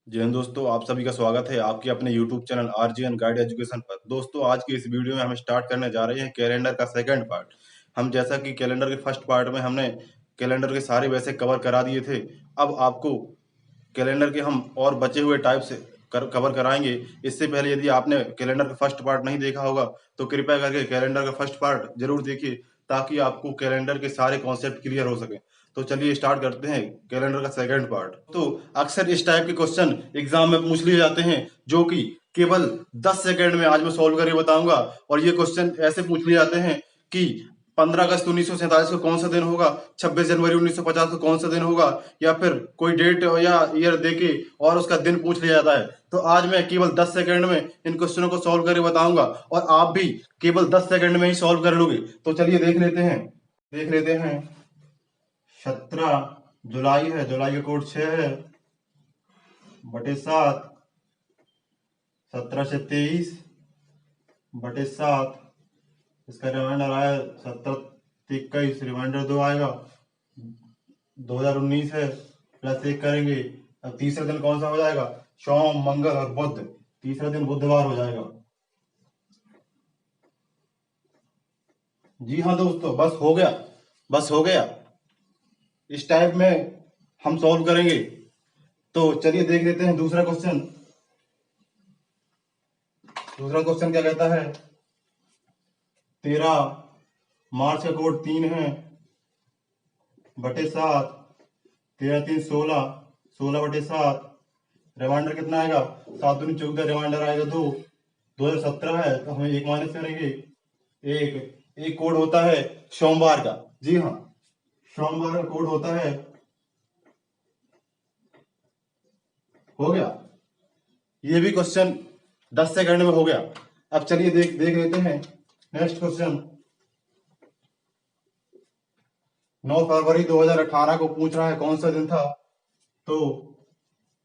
जी हाँ दोस्तों, आप सभी का स्वागत है आपके अपने यूट्यूब चैनल आरजीएन गाइड एजुकेशन पर। दोस्तों, आज की इस वीडियो में हम स्टार्ट करने जा रहे हैं कैलेंडर का सेकंड पार्ट। हम जैसा कि कैलेंडर के फर्स्ट पार्ट में हमने कैलेंडर के सारे वैसे कवर करा दिए थे। अब आपको कैलेंडर के हम और बचे हुए टाइप से कवर कराएंगे। इससे पहले यदि आपने कैलेंडर का फर्स्ट पार्ट नहीं देखा होगा तो कृपया करके कैलेंडर का फर्स्ट पार्ट जरूर देखिए, ताकि आपको कैलेंडर के सारे कॉन्सेप्ट क्लियर हो सके। तो चलिए स्टार्ट करते हैं कैलेंडर का सेकंड पार्ट। तो अक्सर इस टाइप के क्वेश्चन एग्जाम में पूछ लिए जाते हैं, जो कि केवल 10 सेकंड में आज मैं सॉल्व करके बताऊंगा। और ये क्वेश्चन ऐसे पूछ लिए जाते हैं कि 15 अगस्त 1947 को कौन सा दिन होगा, 26 जनवरी 1950 को कौन सा दिन होगा, या फिर कोई डेट या ईयर देके और उसका दिन पूछ लिया जाता है। तो आज मैं केवल 10 सेकंड में इन क्वेश्चनों को सॉल्व करके बताऊंगा, और आप भी केवल 10 सेकंड में ही सॉल्व कर लोगे। तो चलिए देख लेते हैं 17 जुलाई है, जुलाई का कोड 6 है बटे 7, 17 से 23 बटे 7, इसका रिमाइंडर आया 17 से 21, रिमाइंडर 2 आएगा, 2019 है, प्लस 1 करेंगे। अब तीसरा दिन कौन सा हो जाएगा, सोम मंगल और बुध, तीसरा दिन बुधवार हो जाएगा। जी हाँ दोस्तों, बस हो गया। इस टाइप में हम सॉल्व करेंगे। तो चलिए देख लेते हैं दूसरा क्वेश्चन क्या कहता है। 13 मार्च का कोड 3 है बटे 7, 13 3 16, 16 बटे 7, रिमाइंडर कितना आएगा, 7 दूनी 14, रिमाइंडर आएगा 2, 2017 है तो हमें 1 माइनस करेंगे। एक कोड होता है सोमवार का। जी हाँ, सोमवार का कोड होता है। हो गया, ये भी क्वेश्चन 10 सेकंड में हो गया। अब चलिए देख देख लेते हैं नेक्स्ट क्वेश्चन। 9 फरवरी 2018 को पूछ रहा है कौन सा दिन था। तो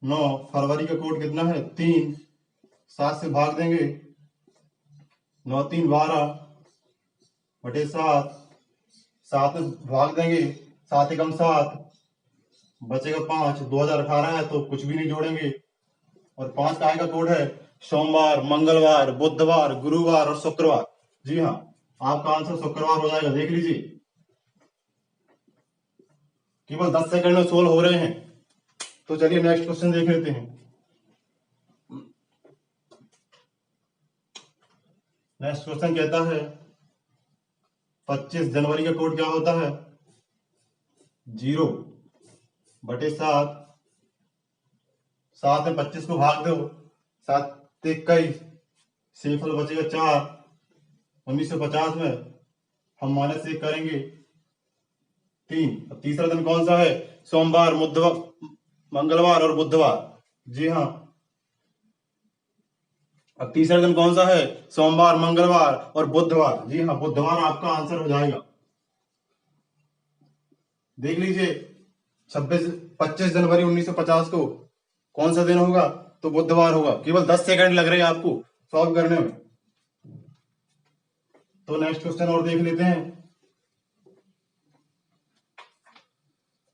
9 फरवरी का कोड कितना है, 3, 7 से भाग देंगे, 9 3 12 बटे 7, 7 में भाग देंगे, 7 एकम 7, बचेगा 5, 2018 है तो कुछ भी नहीं जोड़ेंगे। और 5 का आएगा कोड है सोमवार, मंगलवार, बुधवार, गुरुवार और शुक्रवार। जी हाँ, आपका आंसर शुक्रवार हो जाएगा, देख लीजिए। केवल 10 सेकंड में सोल्व हो रहे हैं। तो चलिए नेक्स्ट क्वेश्चन देख लेते हैं। नेक्स्ट क्वेश्चन कहता है 25 जनवरी का कोड क्या होता है, 0 बटे 7, 7 में 25 को भाग दो, 7 21, शेषफल बचेगा 4, 1950 में हम -1 करेंगे, 3। अब तीसरा दिन कौन सा है, सोमवार, मंगलवार और बुधवार। जी हाँ, अब तीसरा दिन कौन सा है, सोमवार, मंगलवार और बुधवार। जी हाँ, बुधवार आपका आंसर हो जाएगा। देख लीजिए, 25 जनवरी 1950 को कौन सा दिन होगा, तो बुधवार होगा। केवल 10 सेकंड लग रहे हैं आपको सॉल्व करने में। तो नेक्स्ट क्वेश्चन और देख लेते हैं।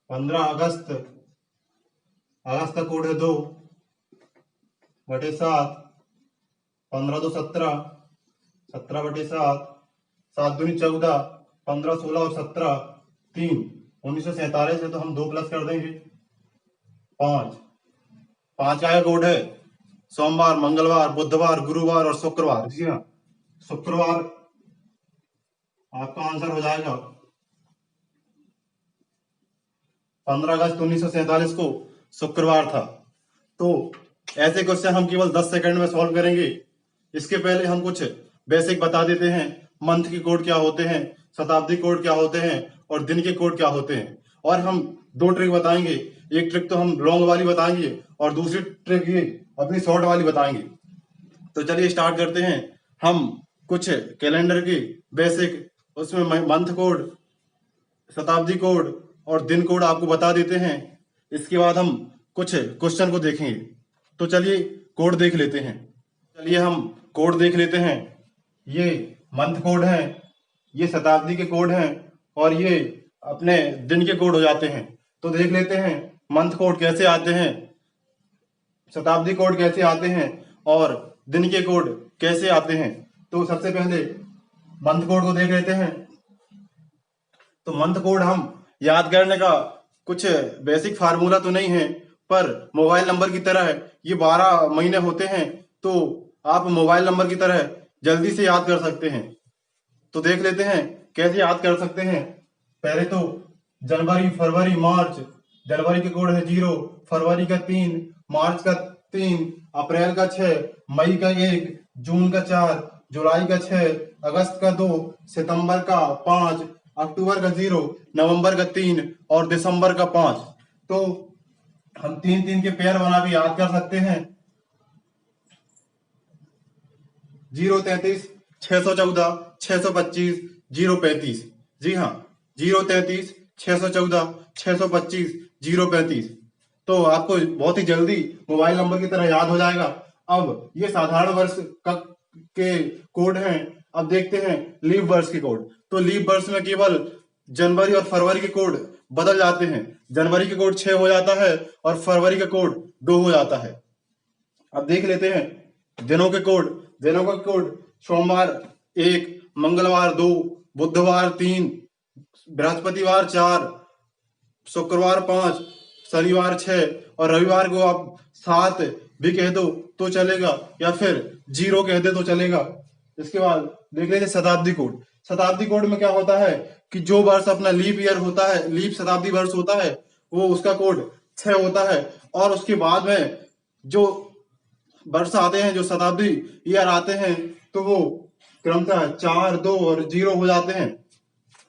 15 अगस्त का कोड है 2 बटे 7, 15 2 17, 17 बटे 7, 7 दूनी 14, 15 16 और 17, 3, 1947 है तो हम 2 प्लस कर देंगे, 5। 5 का कोड है सोमवार, मंगलवार, बुधवार, गुरुवार और शुक्रवार। जी हाँ, शुक्रवार आपका आंसर हो जाएगा। 15 अगस्त 1947 को शुक्रवार था। तो ऐसे क्वेश्चन हम केवल 10 सेकंड में सॉल्व करेंगे। इसके पहले हम कुछ बेसिक बता देते हैं। मंथ के कोड क्या होते हैं, शताब्दी कोड क्या होते हैं और दिन के कोड क्या होते हैं। और हम 2 ट्रिक बताएंगे। एक ट्रिक तो हम लॉन्ग वाली बताएंगे और दूसरी ट्रिक ये अपनी शॉर्ट वाली बताएंगे। तो चलिए स्टार्ट करते हैं। हम कुछ कैलेंडर की बेसिक, उसमें मंथ कोड, शताब्दी कोड और दिन कोड आपको बता देते हैं। इसके बाद हम कुछ क्वेश्चन को देखेंगे। तो चलिए कोड देख लेते हैं। चलिए हम कोड देख लेते हैं। ये मंथ कोड है, ये शताब्दी के कोड हैं और ये अपने दिन के कोड हो जाते हैं। तो देख लेते हैं मंथ कोड कैसे आते हैं। शताब्दी कोड कैसे आते हैं और दिन के कोड कैसे आते हैं। तो सबसे पहले मंथ कोड को देख लेते हैं। तो मंथ कोड हम याद करने का कुछ बेसिक फार्मूला तो नहीं है, पर मोबाइल नंबर की तरह ये 12 महीने होते हैं, तो आप मोबाइल नंबर की तरह जल्दी से याद कर सकते हैं। तो देख लेते हैं कैसे याद कर सकते हैं। पहले तो जनवरी, फरवरी, मार्च। जनवरी का कोड है 0, फरवरी का 3, मार्च का 3, अप्रैल का 6, मई का 1, जून का 4, जुलाई का 6, अगस्त का 2, सितंबर का 5, अक्टूबर का 0, नवंबर का 3 और दिसंबर का 5। तो हम 3-3 के पेयर बना के याद कर सकते हैं। 033, 614, 625, 035। जी हाँ, 033, 614, 625, 035। तो आपको बहुत ही जल्दी मोबाइल नंबर की तरह याद हो जाएगा। अब ये साधारण वर्ष का के कोड हैं। अब देखते हैं लीप वर्ष के कोड। तो लीप वर्ष में केवल जनवरी और फरवरी के कोड बदल जाते हैं। जनवरी के कोड 6 हो जाता है और फरवरी का कोड 2 हो जाता है। अब देख लेते हैं दिनों के कोड। दिनों का कोड सोमवार 1, मंगलवार 2, बुधवार 3, बृहस्पतिवार 4, शुक्रवार 5, शनिवार 6 और रविवार को आप 7 भी कह दो तो चलेगा, या फिर 0 कह दे तो चलेगा। इसके बाद देख लेते हैं शताब्दी कोड। शताब्दी कोड में क्या होता है कि जो वर्ष अपना लीप ईयर होता है, लीप शताब्दी वर्ष होता है, वो उसका कोड 6 होता है। और उसके बाद में जो वर्ष आते हैं, जो शताब्दी ईयर आते हैं, तो वो क्रमशः 4, 2 और 0 हो जाते हैं।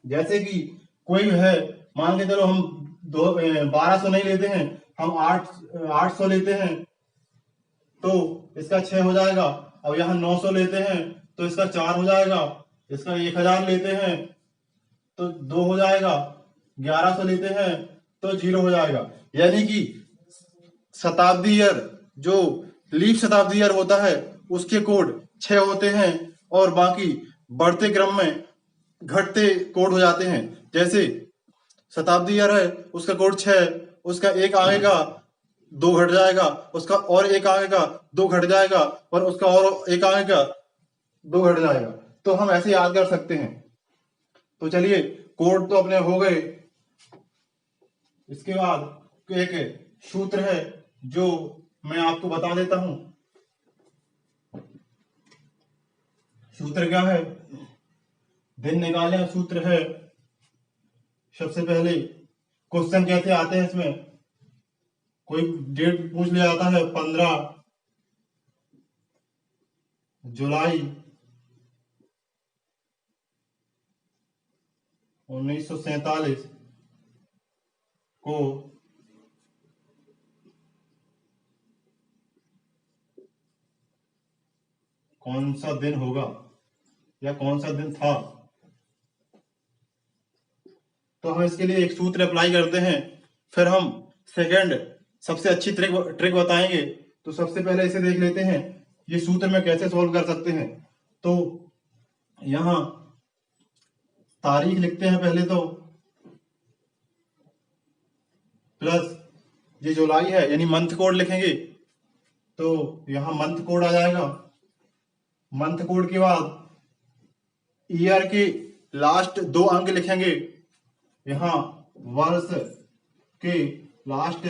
जैसे कि कोई है, मान के चलो हम 1200 नहीं लेते हैं, हम 800 लेते हैं, तो इसका 6 हो जाएगा। अब यहाँ 900 लेते हैं तो इसका 4 हो जाएगा। इसका 1000 लेते हैं तो 2 हो जाएगा। 1100 लेते हैं तो 0 हो जाएगा। यानी कि शताब्दी ईयर, जो लीप शताब्दी ईयर होता है, उसके कोड 6 होते हैं और बाकी बढ़ते क्रम में घटते कोड हो जाते हैं। जैसे शताब्दी ईयर है, उसका कोड 6, उसका एक आएगा 2 घट जाएगा, उसका और एक आएगा 2 घट जाएगा, और उसका और एक आएगा 2 घट जाएगा। तो हम ऐसे याद कर सकते हैं। तो चलिए, कोड तो अपने हो गए। इसके बाद एक सूत्र है जो मैं आपको बता देता हूं। सूत्र क्या है? दिन निकालने का सूत्र है। सबसे पहले क्वेश्चन कैसे आते हैं इसमें, कोई डेट पूछ लिया जाता है 15 जुलाई 1947 को कौन सा दिन होगा या कौन सा दिन था। तो हम इसके लिए एक सूत्र अप्लाई करते हैं, फिर हम सेकंड सबसे अच्छी ट्रिक ट्रिक बताएंगे। तो सबसे पहले इसे देख लेते हैं, ये सूत्र में कैसे सॉल्व कर सकते हैं। तो यहां तारीख लिखते हैं पहले तो, प्लस ये जुलाई है यानी मंथ कोड लिखेंगे। तो यहां मंथ कोड आ जाएगा। मंथ कोड के बाद ईयर के लास्ट 2 अंक लिखेंगे। यहाँ वर्ष के लास्ट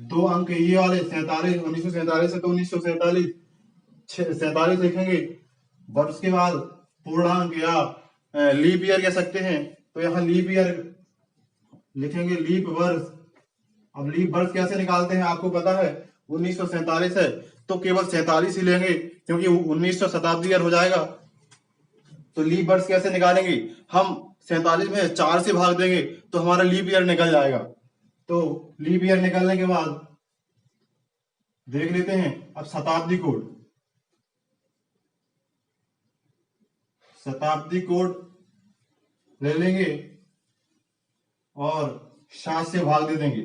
2 अंक ये वाले 47, 1947 है तो 1947 47 लिखेंगे। वर्ष के बाद पूर्णांक या लीप ईयर कह सकते हैं, तो यहाँ लीप ईयर लिखेंगे, लीप वर्ष। अब लीप वर्ष कैसे निकालते हैं आपको पता है, 1947 है तो केवल 47 ही लेंगे क्योंकि 1900 शताब्दी ईयर हो जाएगा। तो लीप वर्ष कैसे निकालेंगे, हम 47 में 4 से भाग देंगे तो हमारा लीप ईयर निकल जाएगा। तो लीप ईयर निकलने के बाद देख लेते हैं अब शताब्दी कोड। शताब्दी कोड ले लेंगे और 7 से भाग दे देंगे।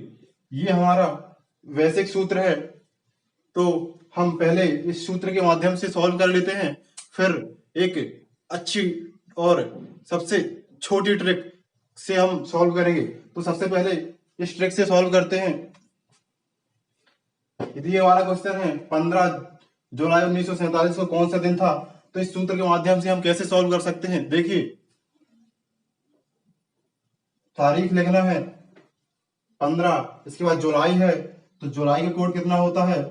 ये हमारा वैसिक सूत्र है। तो हम पहले इस सूत्र के माध्यम से सॉल्व कर लेते हैं, फिर एक अच्छी और सबसे छोटी ट्रिक से हम सॉल्व करेंगे। तो सबसे पहले इस ट्रिक से सॉल्व करते हैं। यदि ये वाला क्वेश्चन है 15 जुलाई 1947 को कौन सा दिन था, तो इस सूत्र के माध्यम से हम कैसे सॉल्व कर सकते हैं। देखिए, तारीख लिखना है 15, इसके बाद जुलाई है, तो जुलाई का कोड कितना होता है,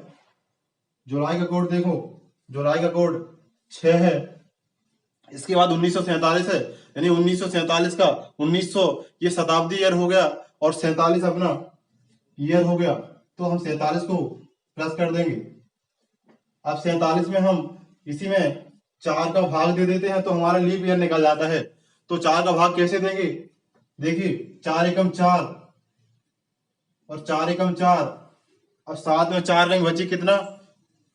जुलाई का कोड देखो, जुलाई का कोड 6 है। इसके बाद 1947 है, यानी 1947 का 1900 ये शताब्दी ईयर हो गया, और 47 अपना ईयर हो गया, तो हम 47 को प्लस कर देंगे। अब 47 में हम इसी में 4 का भाग दे देते हैं, तो हमारा लीप ईयर निकल जाता है। तो 4 का भाग कैसे देंगे, देखिए 4 एकम 4 और 4 एकम 4, अब साथ में 4 नहीं बची, कितना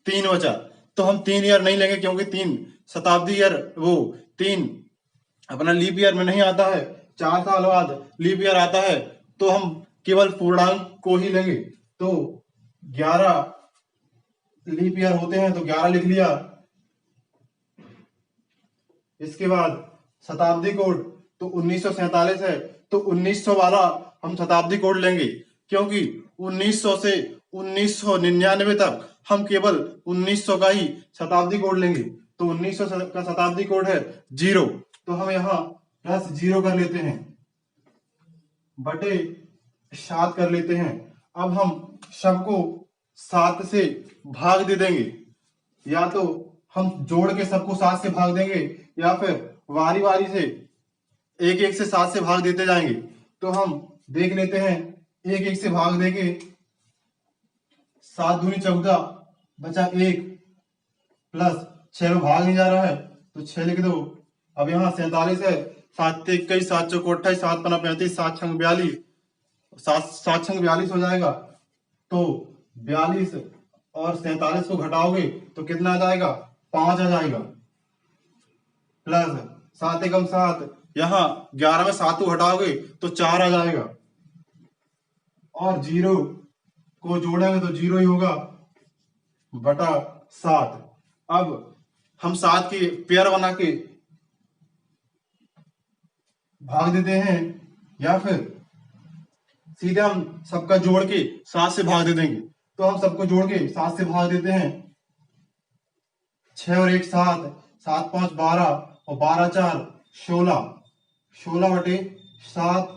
3 बचा। तो हम 3 ईयर नहीं लेंगे, क्योंकि 3 शताब्दी ईयर, वो 3 अपना लीप ईयर में नहीं आता है, 4 साल बाद लीप ईयर आता है। तो हम केवल पूर्णांक को ही लेंगे, तो 11 लीप ईयर होते हैं, तो 11 लिख लिया। इसके बाद शताब्दी कोड, तो 1947 है, तो 1900 वाला हम शताब्दी कोड लेंगे, क्योंकि 1900 से 1999 तक हम केवल 1900 का ही शताब्दी कोड लेंगे। तो 1900 का शताब्दी कोड है 0, तो हम यहाँ प्लस 0 कर लेते हैं, बटे 7 कर लेते हैं। अब हम सबको 7 से भाग दे देंगे, या तो हम जोड़ के सबको 7 से भाग देंगे, या फिर वारी वारी से एक एक से 7 से भाग देते जाएंगे। तो हम देख लेते हैं, एक एक से भाग देंगे, 7 दूनी 14, बचा 1, प्लस 6 में भाग नहीं जा रहा है, तो 6 लिख दो। अब यहाँ 47 है, 7 21, 7 चौक 28, 7 पना 35, 7 छंग 42, 7 छंग 42 हो जाएगा। तो 42 और 47 को घटाओगे तो कितना आ जाएगा, 5 आ जाएगा, प्लस 7 एकम 7, यहाँ 11 में 7 को घटाओगे तो 4 आ जाएगा, और 0 को जोड़ेंगे तो 0 ही होगा, बटा 7। अब हम 7 की पेयर बना के भाग देते हैं, या फिर सीधे हम सबका जोड़ के 7 से भाग दे देंगे। तो हम सबको जोड़ के 7 से भाग देते हैं, 6 और 1 7, 7 5 12, और 12 4 16, 16 बटे 7,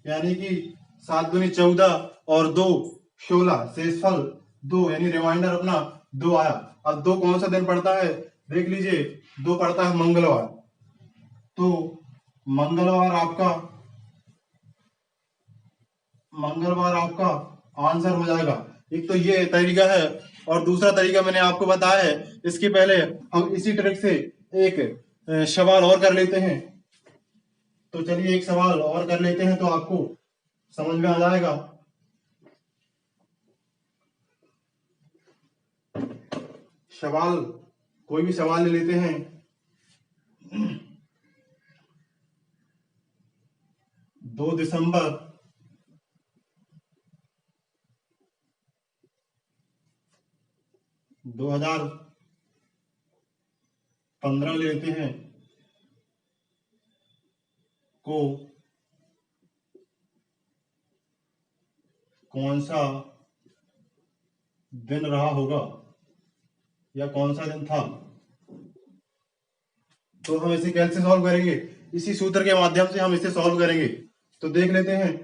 यानी कि 7 दूनी 14 और 2 16, शेषफल 2, यानी रिमाइंडर अपना 2 आया। अब 2 कौन सा दिन पड़ता है, देख लीजिए, 2 पड़ता है मंगलवार। तो मंगलवार आपका आंसर हो जाएगा। एक तो ये तरीका है, और दूसरा तरीका मैंने आपको बताया है। इसके पहले हम इसी ट्रिक से एक सवाल और कर लेते हैं। तो चलिए एक सवाल और कर लेते हैं, तो आपको समझ में आ जाएगा। सवाल, कोई भी सवाल ले लेते हैं। 2 दिसंबर 2015 लेते हैं, को कौन सा दिन रहा होगा, या कौन सा दिन था। तो हम इसे कैसे सॉल्व करेंगे, इसी सूत्र के माध्यम से हम इसे सॉल्व करेंगे। तो देख लेते हैं,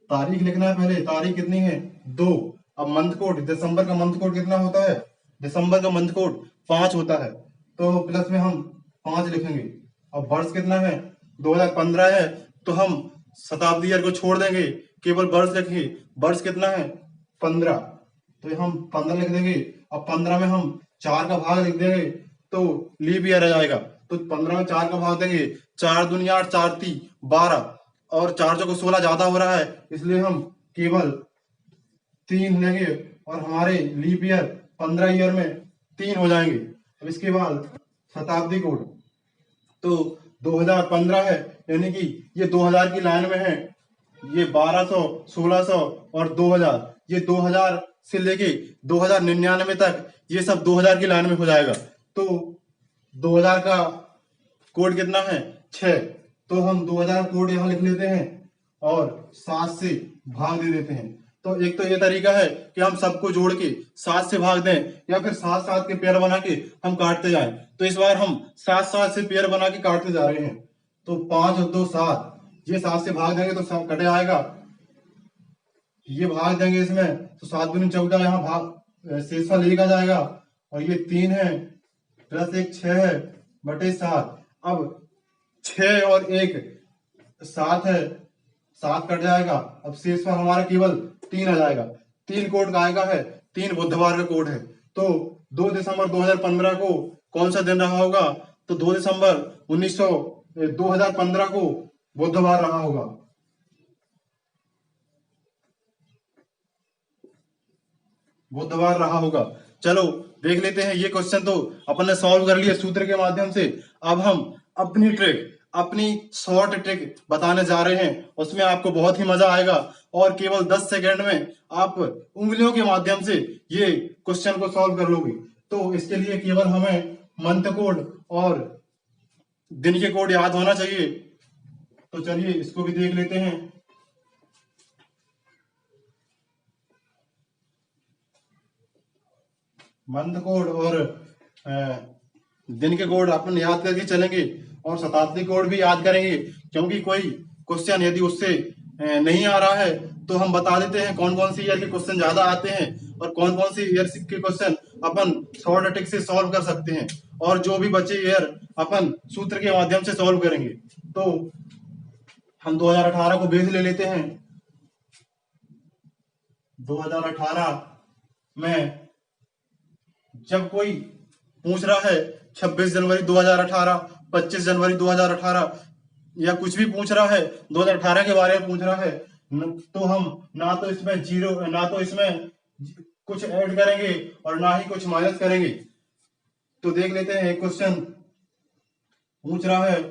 तारीख लिखना है पहले, तारीख कितनी है 2। अब मंथ कोड, दिसंबर का मंथ कोड कितना होता है, दिसंबर का मंथ कोड 5 होता है, तो प्लस में हम 5 लिखेंगे। अब वर्ष कितना है 2015 है, तो हम शताब्दी ईयर को छोड़ देंगे, केवल वर्ष लिखेंगे। वर्ष कितना है 15, तो हम 15 लिख देंगे। अब 15 में हम 4 का भाग लिख देंगे, तो लीप ईयर आ जाएगा। तो 15 में 4 का भाग देंगे, 4 दूनी 8, 4 ती 12, और 4 चौको 16 ज्यादा हो रहा है, इसलिए हम केवल 3 लेंगे, और हमारे लीप ईयर 15 ईयर में 3 हो जाएंगे। अब इसके बाद शताब्दी कोड, तो 2015 है, यानी कि ये 2000 की लाइन में है। ये 1200, 1600 और 2000, ये 2000 से लेके 2099 तक ये सब 2000 की लाइन में हो जाएगा। तो 2000 का कोड कितना है 6, तो हम 2000 कोड यहाँ लिख लेते हैं और 7 से भाग दे देते हैं। तो एक तो ये तरीका है कि हम सबको जोड़ के 7 से भाग दें, या फिर 7-7 के पेयर बना के हम काटते जाएं। तो इस बार हम 7-7 से पेयर बना के काटते जा रहे हैं। तो 5 और 2 7, ये 7 से भाग देंगे तो कटे आएगा, ये भाग देंगे इसमें तो 7 दूनी 14, यहाँ भाग शेषफल 1 आ जाएगा, और ये 3 है प्लस 1 6 है बटे 7। अब 6 और 1 7 है, 7 कट जाएगा, अब शेषफल हमारा केवल 3 आ जाएगा। 3 कोड का आएगा है, 3 बुधवार का कोड है। तो 2 दिसंबर 2015 को कौन सा दिन रहा होगा? तो 2 दिसंबर 2015 को बुधवार रहा होगा। बुधवार रहा होगा। चलो देख लेते हैं, ये क्वेश्चन तो अपन ने सॉल्व कर लिया सूत्र के माध्यम से। अब हम अपनी ट्रिक, अपनी शॉर्ट ट्रिक बताने जा रहे हैं, उसमें आपको बहुत ही मजा आएगा और केवल 10 सेकंड में आप उंगलियों के माध्यम से ये क्वेश्चन को सॉल्व कर लोगे। तो इसके लिए केवल हमें मंथ कोड और दिन के कोड याद होना चाहिए। तो चलिए इसको भी देख लेते हैं। मंथ कोड और दिन के कोड अपन याद करके चलेंगे, और शताब्दी कोड भी याद करेंगे, क्योंकि कोई क्वेश्चन यदि उससे नहीं आ रहा है तो हम बता देते हैं कौन कौन सी ईयर के क्वेश्चन ज्यादा आते हैं और कौन कौन सी ईयर के क्वेश्चन अपन शॉर्ट ट्रिक से सॉल्व कर सकते हैं, और जो भी बचे ईयर अपन सूत्र के माध्यम से सॉल्व करेंगे। तो हम 2018 को बेस ले लेते हैं। 2018 में जब कोई पूछ रहा है 26 जनवरी 2018, 25 जनवरी 2018 या कुछ भी पूछ रहा है 2018 के बारे में पूछ रहा है, तो हम ना तो इसमें जीरो, ना तो इसमें कुछ ऐड करेंगे और ना ही कुछ माइनस करेंगे। तो देख लेते हैं, एक क्वेश्चन पूछ रहा है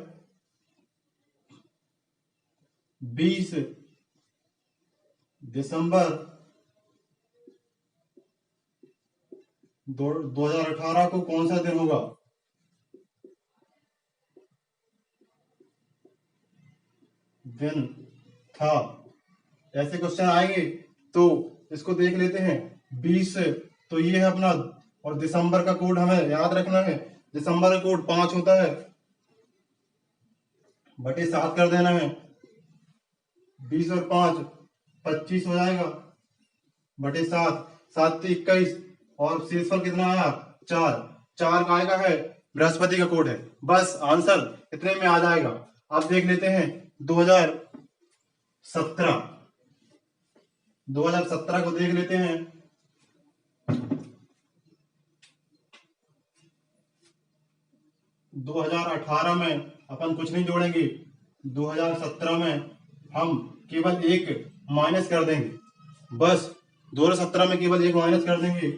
20 दिसंबर 2018 को कौन सा दिन होगा? दिन था, ऐसे क्वेश्चन आएंगे। तो इसको देख लेते हैं। 20 तो ये है अपना, और दिसंबर का कोड हमें याद रखना है। दिसंबर का कोड 5 होता है, बटे 7 कर देना है। 20 और 5 25 हो जाएगा, बटे 7, 7 से 21, और शेषफल कितना आया? 4। 4 का आएगा है बृहस्पति का कोड है। बस आंसर इतने में आ जाएगा। अब देख लेते हैं 2017। 2017 को देख लेते हैं। 2018 में अपन कुछ नहीं जोड़ेंगे, 2017 में हम केवल एक माइनस कर देंगे। बस 2017 में केवल एक माइनस कर देंगे,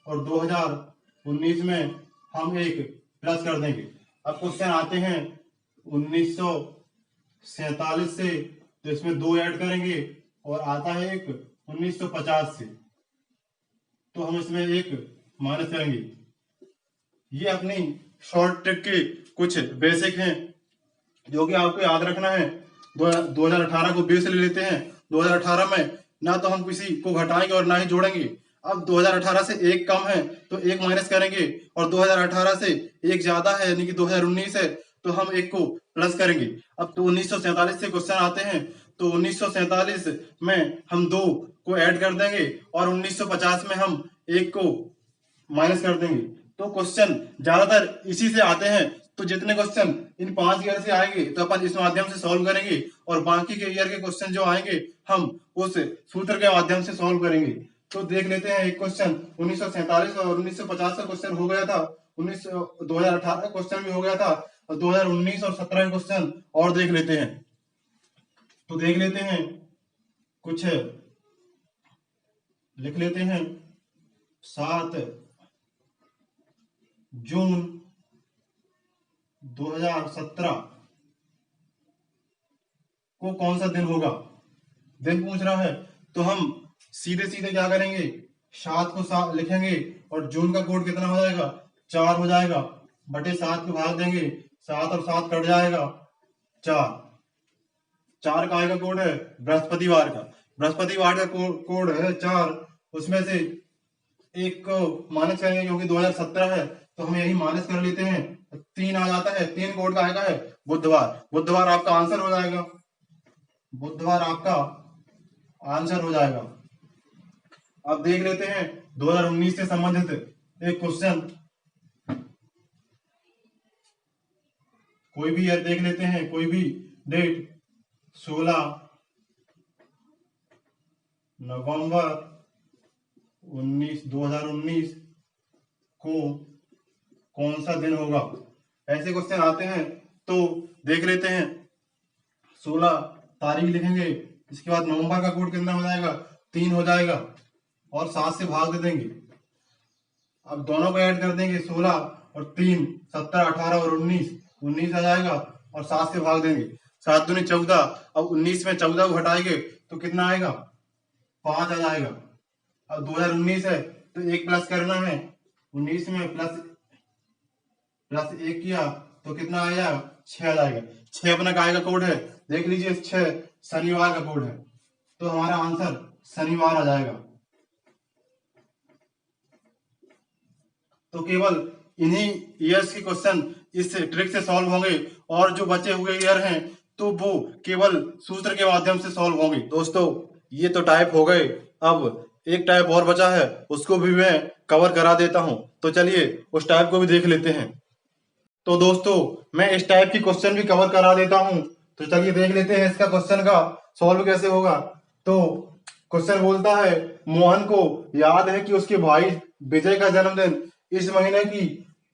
और 2019 में हम एक प्लस कर देंगे। अब क्वेश्चन आते हैं 1947 से, तो इसमें 2 ऐड करेंगे, और आता है एक 1950 से, तो हम इसमें एक माइनस करेंगे। ये अपनी शॉर्ट ट्रिक के कुछ बेसिक हैं जो कि आपको याद रखना है। 2018 को बेस ले लेते हैं। 2018 में ना तो हम किसी को घटाएंगे और ना ही जोड़ेंगे। अब 2018 से एक कम है तो एक माइनस करेंगे, और 2018 से एक ज्यादा है यानी कि 2019 है तो हम एक को प्लस करेंगे। अब तो 1947 से क्वेश्चन आते हैं, तो 1947 में हम 2 को ऐड कर देंगे, और 1950 में हम एक को माइनस कर देंगे। तो क्वेश्चन ज्यादातर इसी से आते हैं। तो जितने क्वेश्चन इन 5 ईयर से आएंगे तो अपन इस माध्यम से सॉल्व करेंगे, और बाकी के ईयर के क्वेश्चन जो आएंगे हम उस सूत्र के माध्यम से सॉल्व करेंगे। तो देख लेते हैं, एक क्वेश्चन 1947 और 1950 का क्वेश्चन हो गया था, 2018 का क्वेश्चन भी हो गया था, और 2019 और 17 का क्वेश्चन और देख लेते हैं। तो देख लेते हैं, कुछ लिख लेते हैं। 7 जून 2017 को कौन सा दिन होगा? दिन पूछ रहा है, तो हम सीधे सीधे क्या करेंगे, 7 को 7 लिखेंगे, और जून का कोड कितना हो जाएगा? 4 हो जाएगा, बटे 7 को भाग देंगे, 7 और 7 कट जाएगा, 4। 4 का आएगा कोड है बृहस्पतिवार का। बृहस्पतिवार का कोड है 4, उसमें से एक को माइनस करेंगे क्योंकि 2017 है, तो हम यही माइनस कर लेते हैं। 3 आ जाता है, 3 कोड का आएगा है बुधवार। बुधवार आपका आंसर हो जाएगा, बुधवार आपका आंसर हो जाएगा। अब देख लेते हैं 2019 से संबंधित एक क्वेश्चन, कोई भी ईयर देख लेते हैं, कोई भी डेट। 16 नवंबर 2019 को कौन सा दिन होगा? ऐसे क्वेश्चन आते हैं तो देख लेते हैं। 16 तारीख लिखेंगे, इसके बाद नवंबर का कोड कितना हो जाएगा? 3 हो जाएगा और 7 से भाग दे देंगे। अब दोनों को ऐड कर देंगे, 16 और 3 17 18 और 19 आ जाएगा और 7 से भाग देंगे। 7 दूनी 14। अब 19 में 14 को घटाएंगे तो कितना आएगा? 5 आ जाएगा। अब 2019 है तो 1 प्लस करना है, 19 में प्लस 1 किया तो कितना आएगा? 6 आ जाएगा। 6 अपना काय का कोड है, देख लीजिए, 6 शनिवार का कोड है, तो हमारा आंसर शनिवार आ जाएगा। तो केवल इन्हीं ईयर्स के क्वेश्चन इस ट्रिक से सॉल्व होंगे और जो बचे हुए ईयर हैं तो वो केवल सूत्र के माध्यम से सॉल्व होंगे। दोस्तों ये तो टाइप हो गए, अब एक टाइप और बचा है, उसको भी मैं कवर करा देता हूं। तो चलिए उस टाइप को भी देख लेते हैं। तो दोस्तों मैं इस टाइप की क्वेश्चन भी कवर करा देता हूं, तो चलिए देख लेते हैं इसका क्वेश्चन का सॉल्व कैसे होगा। तो क्वेश्चन बोलता है, मोहन को याद है कि उसके भाई विजय का जन्मदिन इस महीने की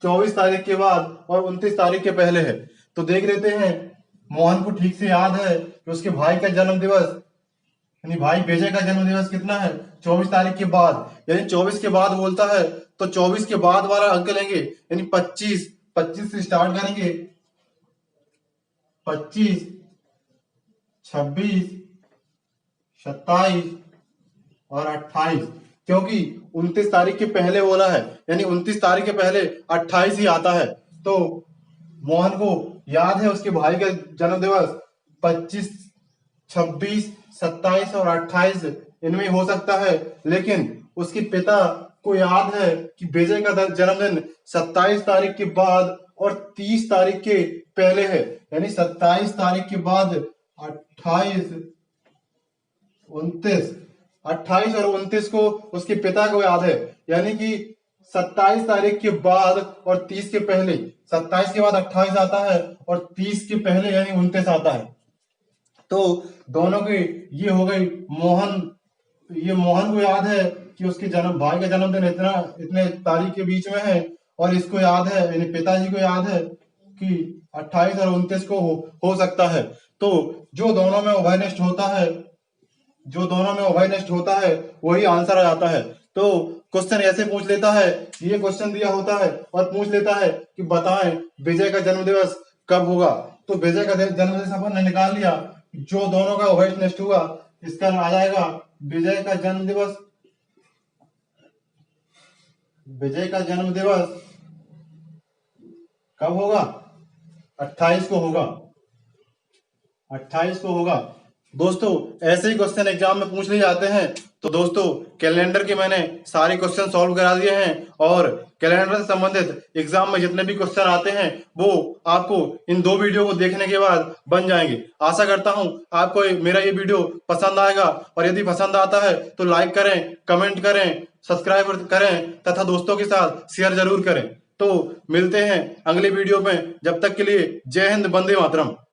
24 तारीख के बाद और 29 तारीख के पहले है। तो देख लेते हैं, मोहन को ठीक से याद है कि उसके भाई का जन्म दिवस यानी भाई विजय का जन्म दिवस कितना है? 24 तारीख के बाद, यानी 24 के बाद बोलता है तो 24 के बाद वाला अंक लेंगे, यानी 25 से स्टार्ट करेंगे। 25 26 27 और 28, क्योंकि 29 तारीख के पहले बोला है, यानी 29 तारीख के पहले 28 ही आता है। तो मोहन को याद है उसके भाई का जन्म दिवस 25 26 27 और 28 इनमें हो सकता है, लेकिन उसके पिता को याद है कि विजय का जन्मदिन 27 तारीख के बाद और 30 तारीख के पहले है, यानी 27 तारीख के बाद 28 28 और 29 को उसके पिता को याद है, यानी कि 27 तारीख के बाद और 30 के पहले, 27 के बाद 28 आता है और 30 के पहले यानी 29 आता है। तो दोनों की ये हो गई। मोहन को याद है कि उसके भाई का जन्मदिन इतने तारीख के बीच में है, और इसको याद है यानी पिताजी को याद है कि 28 और 29 को हो सकता है। तो जो दोनों में उभयनिष्ठ होता है वही आंसर आ जाता है। तो क्वेश्चन ऐसे पूछ लेता है, ये क्वेश्चन दिया होता है और पूछ लेता है कि बताएं विजय का जन्मदिवस कब होगा। तो विजय का जन्मदिवस अपन ने निकाल लिया, जो दोनों का उभयनिष्ठ हुआ इसका आ जाएगा विजय का जन्मदिवस कब होगा? 28 को होगा, 28 को होगा। दोस्तों ऐसे ही क्वेश्चन एग्जाम में पूछ लिए जाते हैं। तो दोस्तों कैलेंडर के मैंने सारे क्वेश्चन सॉल्व करा दिए हैं, और कैलेंडर से संबंधित एग्जाम में जितने भी क्वेश्चन आते हैं वो आपको इन 2 वीडियो को देखने के बाद बन जाएंगे। आशा करता हूं आपको मेरा ये वीडियो पसंद आएगा, और यदि पसंद आता है तो लाइक करें, कमेंट करें, सब्सक्राइब करें तथा दोस्तों के साथ शेयर जरूर करें। तो मिलते हैं अगले वीडियो में, जब तक के लिए जय हिंद, वंदे मातरम।